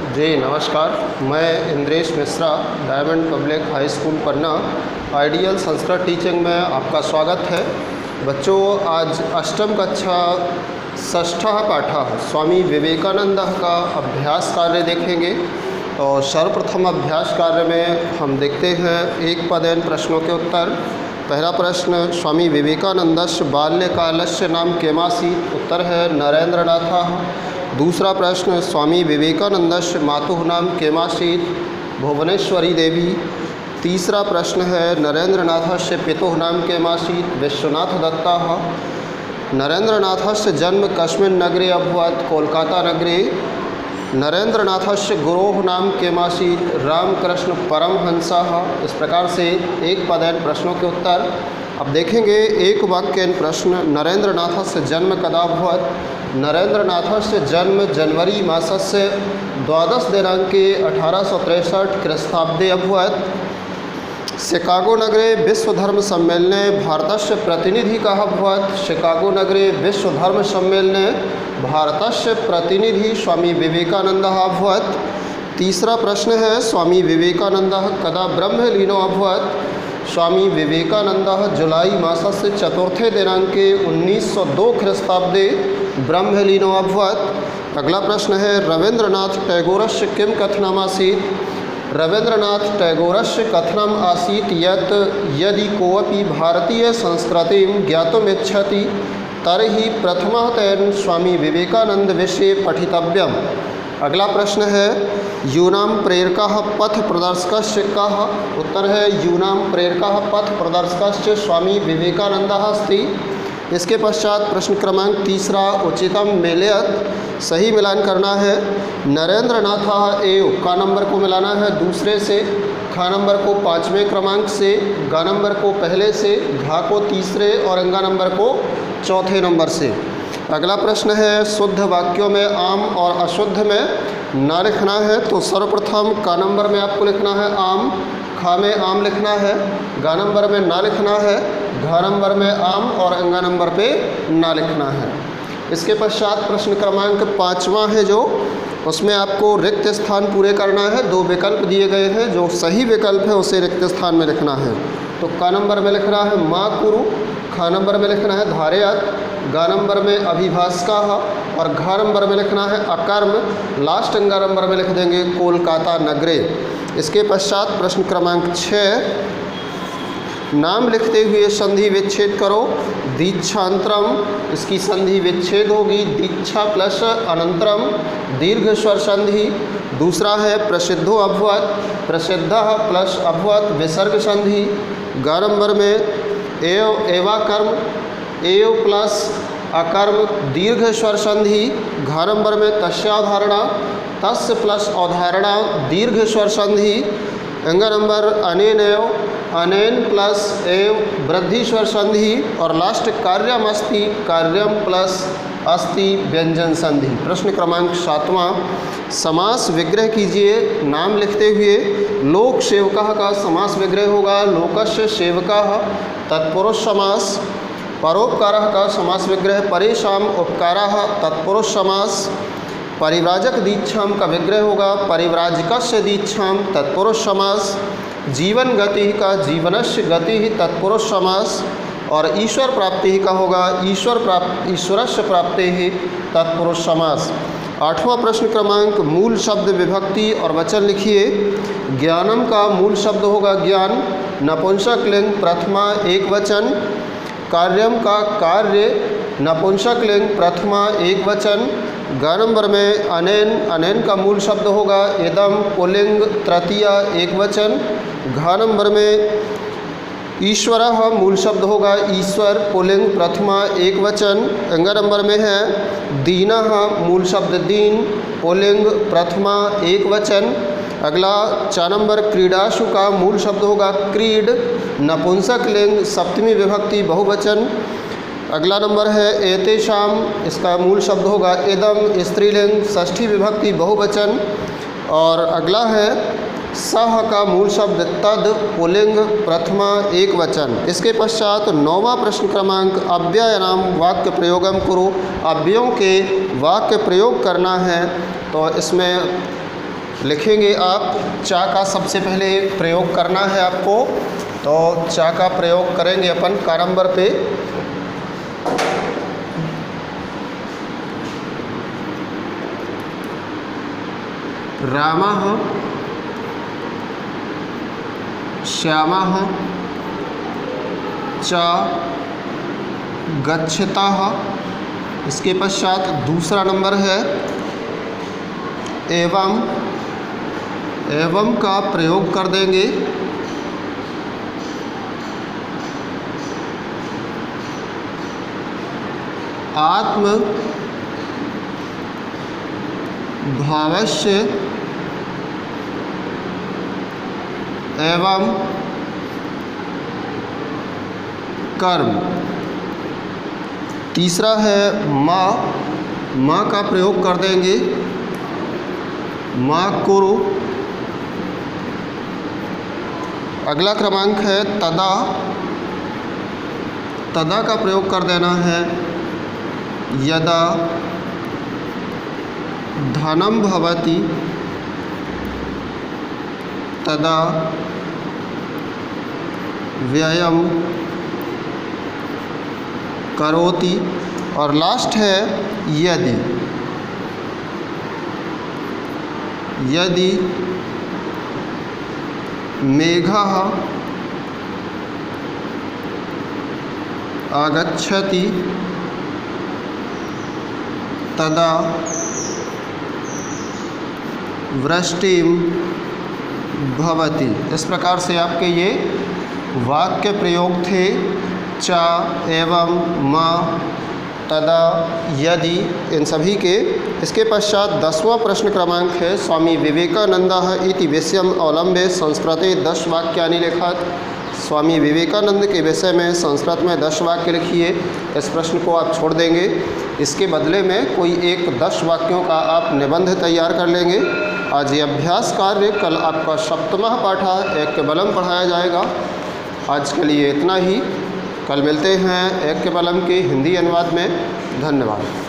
जी नमस्कार, मैं Indresh Mishra, diamond public high school Panna ideal Sanskrit teaching में आपका स्वागत है। बच्चों, आज अष्टम कक्षा षष्ठः पाठः स्वामी विवेकानंद का अभ्यास कार्य देखेंगे। तो सर्वप्रथम अभ्यास कार्य में हम देखते हैं एक पदेन प्रश्नों के उत्तर। पहला प्रश्न, स्वामी विवेकानंदस्य बाल्यकालस्य नाम केमासीत्? उत्तर है नरेंद्रनाथः। दूसरा प्रश्न, स्वामी विवेकानंदस्य मातुः नाम केमासीत्? भुवनेश्वरी देवी। तीसरा प्रश्न है, नरेंद्रनाथस्य पितुः नाम केमासीत्? विश्वनाथ दत्तः। नरेंद्रनाथस्य जन्म कस्मिन् नगरे अभवत्? कोलकाता नगरे। नरेंद्रनाथस्य गुरोः नाम केमासीत्? रामकृष्ण परमहंसः। इस प्रकार से एक पदेन प्रश्नों के उत्तर। अब देखेंगे एक वाक्यन प्रश्न। नरेंद्रनाथस्य जन्म कदा अभवत्? नरेंद्रनाथस्य जन्म जनवरी मासस्य 12 दिनांके 1863 ख्रीष्टाब्दे अभवत्। शिकागो नगरे विश्वधर्म सम्मेलने भारतस्य प्रतिनिधि कः अभवत्? शिकागो नगरे विश्वधर्म सम्मेलने भारतस्य प्रतिनिधि स्वामी विवेकानंदः अभवत्। तीसरा प्रश्न है, स्वामी विवेकानंदः कदा ब्रह्मलीनो अभवत्? स्वामी विवेकानंदः जुलाई मासस्य 4 दिनांके 1902 ख्रीष्टाब्दे ब्रह्मलीनो अभवत्। अगला प्रश्न है, रवींद्रनाथ टैगोरस्य किं कथनमासीत्? रवींद्रनाथ टैगोरस्य कथनम् आसीत् यत् यदि कोऽपि भारतीय संस्कृतिं ज्ञातुमिच्छति तर्हि प्रथमः तेन स्वामी विवेकानंद विषये पठितव्यम्। अगला प्रश्न है, यूनां प्रेरकः पथ प्रदर्शकस्य कः? उत्तर है, यूनां प्रेरकः पथ प्रदर्शकस्य स्वामी विवेकानंदः अस्ति। इसके पश्चात प्रश्न क्रमांक तीसरा, उचितम मेलयत, सही मिलान करना है। नरेंद्रनाथ एव का नंबर को मिलाना है दूसरे से, खा नंबर को 5वें क्रमांक से, गा नंबर को पहले से, घा को तीसरे और अंगा नंबर को चौथे नंबर से। अगला प्रश्न है, शुद्ध वाक्यों में आम और अशुद्ध में ना लिखना है। तो सर्वप्रथम का नंबर में आपको लिखना है आम, खा में आम लिखना है, गा नंबर में ना लिखना है, घा नंबर में आम और अंगा नंबर पे ना लिखना है। इसके पश्चात प्रश्न क्रमांक 5वां है जो, उसमें आपको रिक्त स्थान पूरे करना है। 2 विकल्प दिए गए हैं, जो सही विकल्प है उसे रिक्त स्थान में लिखना है। तो का नंबर में लिखना है माँ कुरु, खा नंबर में लिखना है धारयत, गा नंबर में अभिभाषका और घा नंबर में लिखना है अकर्म, लास्ट अंगा नंबर में लिख देंगे कोलकाता नगरे। इसके पश्चात प्रश्न क्रमांक 6, नाम लिखते हुए संधि विच्छेद करो। दीक्षांतरम, इसकी संधि विच्छेद होगी दीक्षा प्लस अनंतरम, दीर्घ स्वर संधि। दूसरा है प्रसिद्धो अभवत, प्रसिद्धः प्लस अभवत विसर्ग संधि। गा नंबर में एव एवाकर्म, एव प्लस अकर्म दीर्घ स्वर संधि। घा नंबर में तस्यावधारणा, तस्य प्लस अवधारणा दीर्घ स्वर संधि। अंगा नंबर अनेन एव, अनेन प्लस एव वृद्धि स्वर संधि। और लास्ट कार्यम अस्ति, कार्यम प्लस अस्ति व्यंजन संधि। प्रश्न क्रमांक 7वां, समास विग्रह कीजिए नाम लिखते हुए। लोक सेवकः का समास विग्रह होगा लोकस्य सेवकः, तत्पुरुष समास। परोपकारः का समास विग्रह परेषां उपकारः, तत्पुरुष समास। परिव्राजक दीक्षां का विग्रह होगा परिव्राजकस्य दीक्षां, तत्पुरुष समास। जीवन गति का जीवनस्य गति तत्पुरुष समास। और ईश्वर प्राप्ति का होगा ईश्वरस्य प्राप्ति तत्पुरुष समास। 8वां प्रश्न क्रमांक, मूल शब्द विभक्ति और वचन लिखिए। ज्ञानम का मूल शब्द होगा ज्ञान, नपुंसक लिंग प्रथमा एक वचन। कार्यम का कार्य, नपुंसक लिंग प्रथमा एक वचन। गा नंबर में अनेन, अनेन का मूल शब्द होगा इदम पुल्लिंग तृतीया एक वचन। घा नंबर में ईश्वरः मूल शब्द होगा ईश्वर पुल्लिंग प्रथमा एक वचन। अंगा नंबर में है दीनः मूल शब्द दीन पुल्लिंग प्रथमा एक वचन। अगला 4 नंबर, क्रीडाशु का मूल शब्द होगा क्रीड, नपुंसक लिंग सप्तमी विभक्ति बहुवचन। अगला नंबर है एतेषाम, इसका मूल शब्द होगा इदम स्त्रीलिंग षष्ठी विभक्ति बहुवचन। और अगला है सह का मूल शब्द तद पुल्लिंग प्रथमा एक वचन। इसके पश्चात 9वां प्रश्न क्रमांक, अव्ययानाम वाक्य प्रयोगम करो। अव्ययों के वाक्य प्रयोग करना है। तो इसमें लिखेंगे आप चा का सबसे पहले प्रयोग करना है आपको। तो चा का प्रयोग करेंगे अपन का नंबर पे। रामः श्यामः च गच्छतः। इसके पश्चात दूसरा नंबर है एवं। एवं का प्रयोग कर देंगे आत्म भावस्य एवं कर्म। तीसरा है माँ। माँ का प्रयोग कर देंगे माँ कुरु। अगला क्रमांक है तदा। तदा का प्रयोग कर देना है यदा धनम भवति तदा व्ययम करोति। और लास्ट है यदि। यदि मेघः आगच्छति तदा वृष्टिं भवति। इस प्रकार से आपके ये वाक्य प्रयोग थे चा एवं माँ तदा यदि इन सभी के। इसके पश्चात 10वां प्रश्न क्रमांक है स्वामी विवेकानंदः इति विषयम अवलंब्य संस्कृते 10 वाक्यानि लिखत। स्वामी विवेकानंद के विषय में संस्कृत में 10 वाक्य लिखिए। इस प्रश्न को आप छोड़ देंगे। इसके बदले में कोई एक 10 वाक्यों का आप निबंध तैयार कर लेंगे। आज ये अभ्यास कार्य, कल आपका सप्तमः पाठ एक के बलम पढ़ाया जाएगा। आज के लिए इतना ही। कल मिलते हैं एक के बलम के हिंदी अनुवाद में। धन्यवाद।